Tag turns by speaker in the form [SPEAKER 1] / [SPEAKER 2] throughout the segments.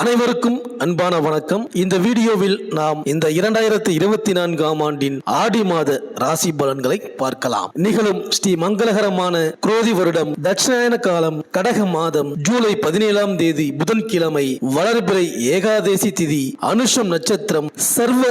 [SPEAKER 1] அனைவருக்கும் அன்பான வணக்கம். இந்த வீடியோவில் நாம் இந்த 2024ஆம் ஆண்டின் ஆடி மாத ராசி பலன்களை பார்க்கலாம். நிகழும் ஸ்ரீ மங்களகரமான குரோதி வருடம் தட்சிணாயன காலம் கடக மாதம் ஜூலை 17ஆம் தேதி புதன்கிழமை வளர்பிறை ஏகாதேசி திதி அனுஷம் நட்சத்திரம் சர்வ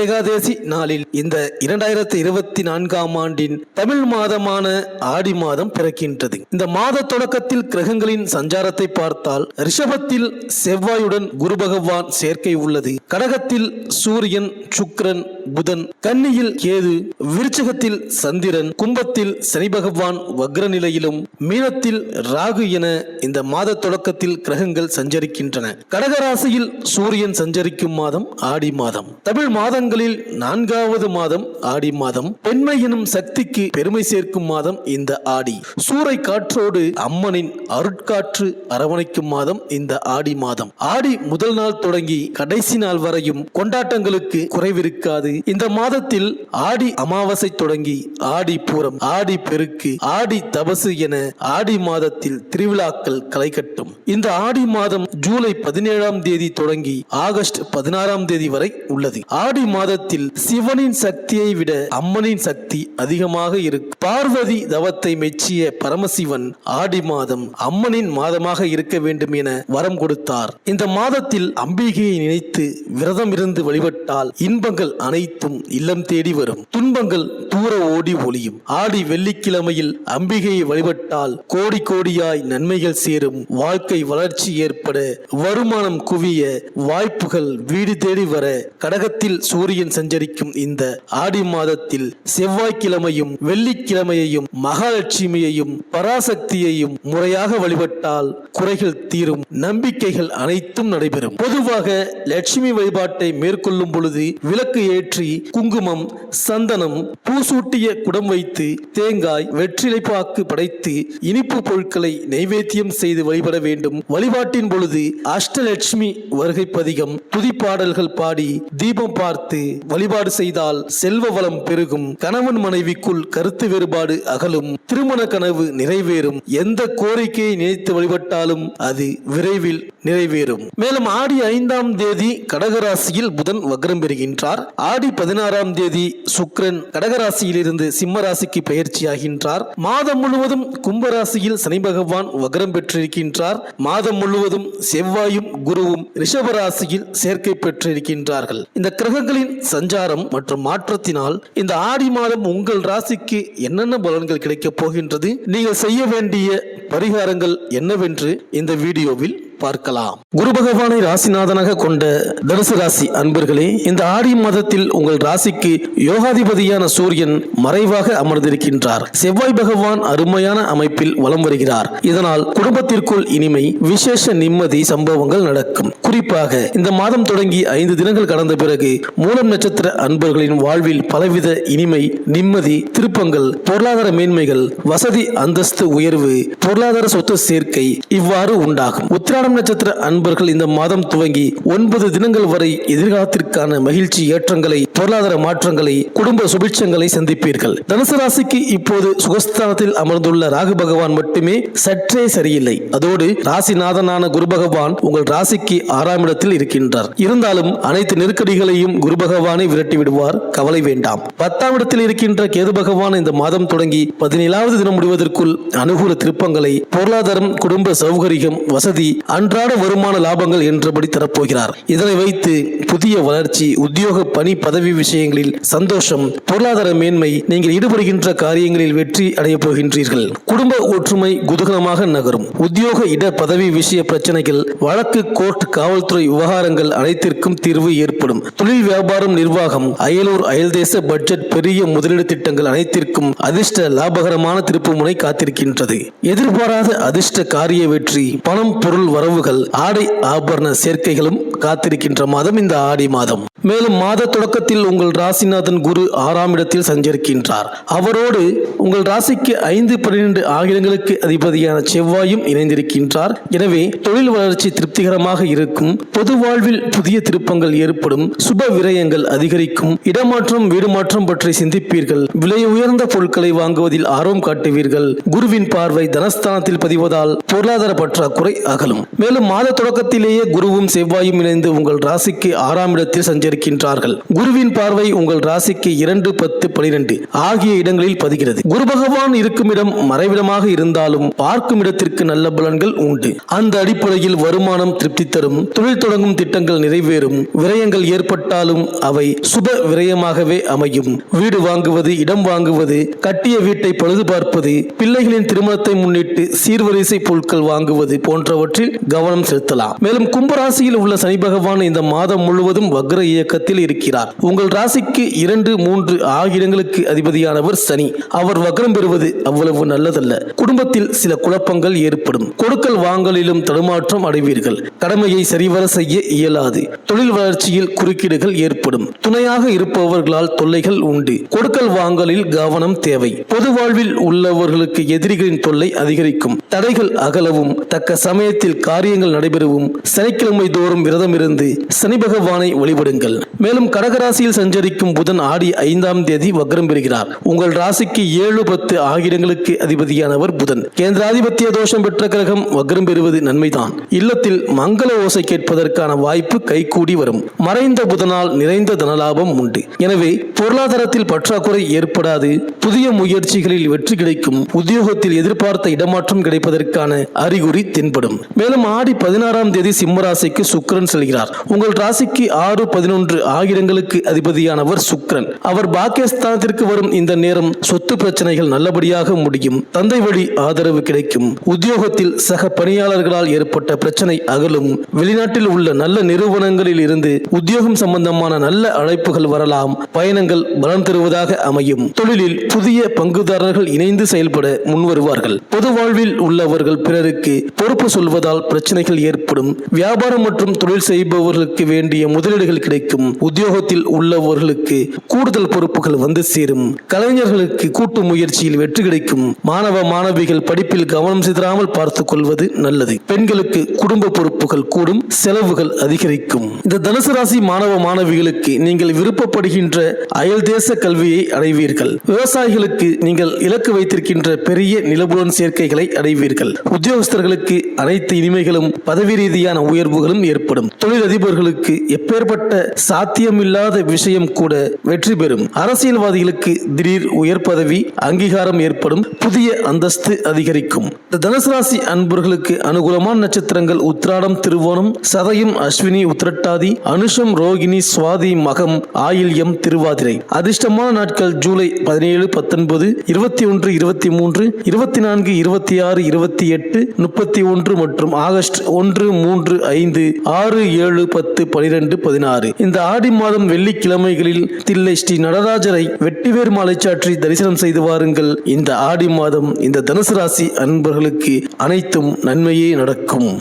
[SPEAKER 1] ஏகாதேசி நாளில் இந்த 2024ஆம் ஆண்டின் தமிழ் மாதமான ஆடி மாதம் பிறக்கின்றது. இந்த மாத தொடக்கத்தில் கிரகங்களின் சஞ்சாரத்தை பார்த்தால் ரிஷபத்தில் செவ்வாயுடன் குரு பகவான் சேர்க்கை உள்ளது. கடகத்தில் சூரியன், சுக்கிரன், புதன், கன்னியில் கேது, விருச்சிகத்தில் சந்திரன், கும்பத்தில் சனி பகவான் வக்ர நிலையிலும், மீனத்தில் ராகு என இந்த மாத தொடக்கத்தில் கிரகங்கள் சஞ்சரிக்கின்றன. கடகராசியில் சூரியன் சஞ்சரிக்கும் மாதம் ஆடி மாதம். தமிழ் மாதங்களில் 4வது மாதம் ஆடி மாதம். பெண்மை எனும் சக்திக்கு பெருமை சேர்க்கும் மாதம் இந்த ஆடி. சூறை காற்றோடு அம்மனின் அருட்காற்று அரவணைக்கும் மாதம் இந்த ஆடி மாதம். ஆடி முதல் நாள் தொடங்கி கடைசி நாள் வரையும் கொண்டாட்டங்களுக்கு குறைவிருக்காது. இந்த மாதத்தில் ஆடி அமாவாசை தொடங்கி ஆடி பூரம், ஆடி பெருக்கு, ஆடி தபசு என ஆடி மாதத்தில் திருவிழாக்கள் களை கட்டும். இந்த ஆடி மாதம் ஜூலை 17ஆம் தேதி தொடங்கி ஆகஸ்ட் 16ஆம் தேதி வரை உள்ளது. ஆடி மாதத்தில் சிவனின் சக்தியை விட அம்மனின் சக்தி அதிகமாக இருக்கும். பார்வதி தவத்தை மெச்சிய பரமசிவன் ஆடி மாதம் அம்மனின் மாதமாக இருக்க வேண்டும் என வரம் கொடுத்தார். இந்த மாதத்தில் அம்பிகையை நினைத்து விரதம் இருந்து வழிபட்டால் இன்பங்கள் அனைத்தும் இல்லம் தேடி வரும், துன்பங்கள் தூர ஓடி ஒளியும். ஆடி வெள்ளிக்கிழமையில் அம்பிகையை வழிபட்டால் கோடி கோடியாய் நன்மைகள் சேரும், வாழ்க்கை வளர்ச்சி ஏற்பட, வருமானம் குவிய, வாய்ப்புகள் வீடு தேடி வர. கடகத்தில் சூரியன் சஞ்சரிக்கும் இந்த ஆடி மாதத்தில் செவ்வாய்க்கிழமையும் வெள்ளிக்கிழமையையும் மகாலட்சுமியையும் பராசக்தியையும் முறையாக வழிபட்டால் குறைகள் தீரும், நம்பிக்கைகள் அனைத்தும் நடைபெறும். பொதுவாக லட்சுமி வழிபாட்டை மேற்கொள்ளும் பொழுது விளக்கு ஏற்றி குங்குமம், சந்தனம், பூசூட்டிய குடம் வைத்து தேங்காய், வெற்றிலைப்பாக்கு படைத்து இனிப்பு பொருட்களை நைவேத்தியம் செய்து வழிபட வேண்டும். வழிபாட்டின் பொழுது அஷ்டலட்சுமி வருகை பதிகம், துதிப்பாடல்கள் பாடி தீபம் பார்த்து வழிபாடு செய்தால் செல்வ வளம் பெருகும், கணவன் மனைவிக்குள் கருத்து வேறுபாடு அகலும், திருமண கனவு நிறைவேறும், எந்த கோரிக்கையை நினைத்து வழிபட்டாலும் அது விரைவில் நிறைவேறும். மேலும் ஆடி 5ஆம் தேதி கடகராசியில் புதன் வக்ரம் பெறுகின்றார். ஆடி 16ஆம் தேதி சுக்கிரன் கடகராசியில் இருந்து சிம்ம ராசிக்கு பயிற்சியாகின்றார். மாதம் முழுவதும் கும்பராசியில் சனி பகவான் வக்ரம் பெற்றிருக்கின்றார். மாதம் முழுவதும் செவ்வாயும் குருவும் ரிஷபராசியில் சேர்க்கை பெற்றிருக்கின்றார்கள். இந்த கிரகங்களின் சஞ்சாரம் மற்றும் மாற்றத்தினால் இந்த ஆடி மாதம் உங்கள் ராசிக்கு என்னென்ன பலன்கள் கிடைக்கப் போகின்றது, நீங்கள் செய்ய வேண்டிய பரிகாரங்கள் என்னவென்று இந்த வீடியோவில் பார்க்கலாம். குரு பகவானை ராசிநாதனாக கொண்ட தனுசு ராசி அன்பர்களே, இந்த ஆடி மாதத்தில் உங்கள் ராசிக்கு யோகாதிபதியான சூரியன் மறைவாக அமர்ந்திருக்கின்றார். செவ்வாய் பகவான் அருமையான அமைப்பில் வலம் வருகிறார். இதனால் குடும்பத்திற்குள் இனிமை, விசேஷ நிம்மதி சம்பவங்கள் நடக்கும். குறிப்பாக இந்த மாதம் தொடங்கி 5 தினங்கள் கடந்த பிறகு மூலம் நட்சத்திர அன்பர்களின் வாழ்வில் பலவித இனிமை, நிம்மதி, திருப்பங்கள், பொருளாதார மேன்மைகள், வசதி அந்தஸ்து உயர்வு, பொருளாதார சொத்து சேர்க்கை இவ்வாறு உண்டாகும். உத்திராடம் நட்சத்திர அன்பர்கள் இந்த மாதம் துவங்கி 9 தினங்கள் வரை எதிர்காலத்திற்கான மகிழ்ச்சி ஏற்றங்களை, பொருளாதார மாற்றங்களை, குடும்ப சுபிட்சங்களை சந்திப்பீர்கள். தனுசு ராசிக்கு இப்போது சுகஸ்தானத்தில் அமர்ந்துள்ள ராகு பகவான் மட்டுமே சற்றே சரியில்லை. அதோடு ராசிநாதனான குரு பகவான் உங்கள் ராசிக்கு 6ஆம் இடத்தில் இருக்கின்றார். இருந்தாலும் அனைத்து நெருக்கடிகளையும் குரு பகவானை விரட்டி விடுவார், கவலை வேண்டாம். 10ஆம் இடத்தில் இருக்கின்ற கேது பகவான் இந்த மாதம் தொடங்கி 17வது தினம் முடிவதற்குள் அனுகூல திருப்பங்களை, பொருளாதாரம், குடும்ப சௌகரியம், வசதி, அன்றாட வருமான லாபங்கள் என்றபடி தரப்போகிறார். இதனை வைத்து புதிய வளர்ச்சி, உத்தியோக, பணி, பதவி விஷயங்களில் சந்தோஷம், பொருளாதார மேன்மை, நீங்கள் ஈடுபடுகின்ற காரியங்களில் வெற்றி அடைய போகின்றீர்கள். குடும்ப ஒற்றுமை குதூகலமாக நகரும். உத்தியோக, இட, பதவி விஷய பிரச்சனைகள், வழக்கு, கோர்ட், காவல்துறை விவகாரங்கள் அனைத்திற்கும் தீர்வு ஏற்படும். தொழில், வியாபாரம், நிர்வாகம், அயலூர், அயல்தேச பட்ஜெட், பெரிய முதலீடு திட்டங்கள் அனைத்திற்கும் அதிர்ஷ்ட லாபகரமான திருப்புமுனை காத்திருக்கின்றது. எதிர்பாராத அதிர்ஷ்ட காரிய வெற்றி, பணம், பொருள் வரவுகள், ஆடை ஆபரண சேர்க்கைகளும் காத்திருக்கின்ற மாதம் இந்த ஆடி மாதம். மேலும் மாத தொடக்கத்தில் உங்கள் ராசிநாதன் குரு 6ஆம் இடத்தில் சஞ்சரிக்கின்றார். அவரோடு உங்கள் ராசிக்கு 5, 12 ஆகியங்களுக்கு அதிபதியான செவ்வாயும் இணைந்திருக்கின்றார். எனவே தொழில் வளர்ச்சி திருப்திகரமாக இருக்கும். பொது வாழ்வில் புதிய திருப்பங்கள் ஏற்படும். சுப விரயங்கள் அதிகரிக்கும். இடமாற்றம், வீடு மாற்றம் பற்றி சிந்திப்பீர்கள். விலை உயர்ந்த பொருட்களை வாங்குவதில் ஆர்வம் காட்டுவீர்கள். குருவின் பார்வை தனஸ்தானத்தில் பதிவதால் பொருளாதார பற்றாக்குறை அகலும். மேலும் மாத தொடக்கத்திலேயே குருவும் செவ்வாயும் இணைந்து உங்கள் ராசிக்கு 6ஆம் இடத்தில் சஞ்சரிக்கின்றார்கள். குருவின் பார்வை உங்கள் ராசிக்கு 2, 10, 12 ஆகிய இடங்களில் பதிகிறது. குரு பகவான் இருக்கும் இடம் மறைவிடமாக இருந்தாலும் பார்க்கும் இடத்திற்கு நல்ல பலன்கள் உண்டு. அந்த அடிப்படையில் வருமானம் திருப்தி தரும், தொழில் தொடங்கும் திட்டங்கள் நிறைவேறும், விரயங்கள் ஏற்பட்டாலும் அவை சுப விரயமாகவே அமையும். வீடு வாங்குவது, இடம் வாங்குவது, கட்டிய வீட்டை பழுது பார்ப்பது, பிள்ளைகளின் திருமணத்தை முன்னிட்டு சீர்வரிசை பொருட்கள் வாங்குவது போன்றவற்றில் கவனம் செலுத்தலாம். மேலும் கும்பராசியில் உள்ள சனி பகவான் இந்த மாதம் முழுவதும் வக்ர இயக்கத்தில் இருக்கிறார். உங்கள் ராசிக்கு 2, 3 ஆகிய இடங்களுக்கு அதிபதியானவர் சனி. அவர் வக்ரம் பெறுவது அவ்வளவு நல்லதல்ல. குடும்பத்தில் சில குழப்பங்கள் ஏற்படும். கொடுக்கல் வாங்கலிலும் தடுமாற்றம் அடைவீர்கள். கடமையை சரிவர செய்ய இயலாது. தொழில் வளர்ச்சியில் குறுக்கீடுகள் ஏற்படும். துணையாக இருப்பவர்களால் தொல்லைகள் உண்டு. கொடுக்கல் வாங்கலில் கவனம் தேவை. பொது வாழ்வில் உள்ளவர்களுக்கு எதிரிகளின் தொல்லை அதிகரிக்கும். தடைகள் அகலவும் தக்க சமயத்தில் காரியங்கள் நடைபெறவும் சனிக்கிழமை தோறும் விரதம் இருந்து சனி பகவானை வழிபடுங்கள். மேலும் கடகராசியில் சஞ்சரிக்கும் புதன் ஆடி 5ஆம் தேதி வக்ரம் பெறுகிறார். உங்கள் ராசிக்கு 7, 10 ஆகிய இடங்களுக்கு அதிபதியானவர் புதன். கேந்திராதிபத்திய தோஷம் பெற்ற கிரகம் வக்ரம் பெறுவது நன்மைதான். இல்லத்தில் மங்கள ஓசை கேட்பதற்கான வாய்ப்பு கைகூடி வரும். மறைந்த புதனால் நிறைந்த தனலாபம் உண்டு. எனவே பொருளாதாரத்தில் பற்றாக்குறை ஏற்படாது. புதிய முயற்சிகளில் வெற்றி கிடைக்கும். உத்தியோகத்தில் எதிர்பார்த்த இடமாற்றம் கிடைப்பதற்கான அறிகுறி தென்படும். மேலும் ஆடி 16ஆம் தேதி சிம்மராசிக்கு சுக்கிரன் செல்கிறார். உங்கள் ராசிக்கு 6, 11 ஆகிய இடங்களுக்கு அதிபதியானவர் சுக்கிரன். அவர் பாக்கியஸ்தானத்திற்கு வரும் இந்த நேரம் சொத்து பிரச்சனைகள் நல்லபடியாக முடியும். தந்தை வழி ஆதரவு கிடைக்கும். உத்தியோகத்தில் சக பணியாளர்களால் ஏற்பட்ட பிரச்சனை அகலும். வெளிநாட்டில் உள்ள நல்ல நிறுவனங்களில் இருந்து உத்தியோகம் சம்பந்தமான நல்ல அழைப்புகள் வரலாம். பயணங்கள் பலன் தருவதாக அமையும். தொழிலில் புதிய பங்குதாரர்கள் இணைந்து செயல்பட முன்வருவார்கள். பொது வாழ்வில் உள்ளவர்கள் பிறருக்கு பொறுப்பு சொல்வதால் பிரச்சனைகள் ஏற்படும். வியாபாரம் மற்றும் தொழில் செய்பவர்களுக்கு வேண்டிய முதலீடுகள் கிடைக்கும். உத்தியோகத்தில் உள்ளவர்களுக்கு கூடுதல் பொறுப்புகள் வந்து சேரும். கலைஞர்களுக்கு கூட்டு முயற்சியில் வெற்றி கிடைக்கும். மாணவ மாணவிகள் படிப்பில் கவனம் சிதறாமல் பார்த்துக் கொள்வது நல்லது. பெண்களுக்கு குடும்ப பொறுப்புகள் கூடும். செலவுகள் அதிகரிக்கும். இந்த தனுசு ராசி மாணவ மாணவிகளுக்கு நீங்கள் விருப்பப்படுகின்ற அயல் தேச கல்வியை அடைவீர்கள். விவசாயிகளுக்கு நீங்கள் இலக்கு வைத்திருக்கின்ற பெரிய நிலபுலன் சேர்க்கைகளை அடைவீர்கள். உத்தியோகஸ்தர்களுக்கு அனைத்து இனிமைகளும் பதவி ரீதியான உயர்வுகளும் ஏற்படும். தொழிலதிபர்களுக்கு எப்பேற்பட்ட சாத்தியமில்லாத விஷயம் கூட வெற்றி பெறும். அரசியல்வாதிகளுக்கு திடீர் உயர் பதவி அங்கீகாரம் ஏற்படும். புதிய அந்தஸ்து அதிகரிக்கும். இந்த தனுசு ராசி அன்பர்களுக்கு அனுகூலமான நட்சத்திரங்கள் உத்திராடம், திருவோணம், சதயம், அஸ்வினி, உத்திரட்டாதி, அனுஷம், ரோகிணி, சுவாதி, மகம், ஆயில்யம், திருவாதிரை. அதிர்ஷ்டமான நாட்கள் ஜூலை 17, 19, 21, 23, 24, 26, 28, 31 மற்றும் ஆகஸ்ட் 1, 3, 5, 6, 7, 10, 12, 16. இந்த ஆடி மாதம் வெள்ளிக்கிழமைகளில் தில்லை ஸ்ரீ நடராஜரை வெட்டிவேர் மாலை சாற்றி தரிசனம் செய்து வாருங்கள். இந்த ஆடி மாதம் இந்த தனுசு ராசி அன்பர்களுக்கு அனைத்தும் நன்மையே நடக்கும்.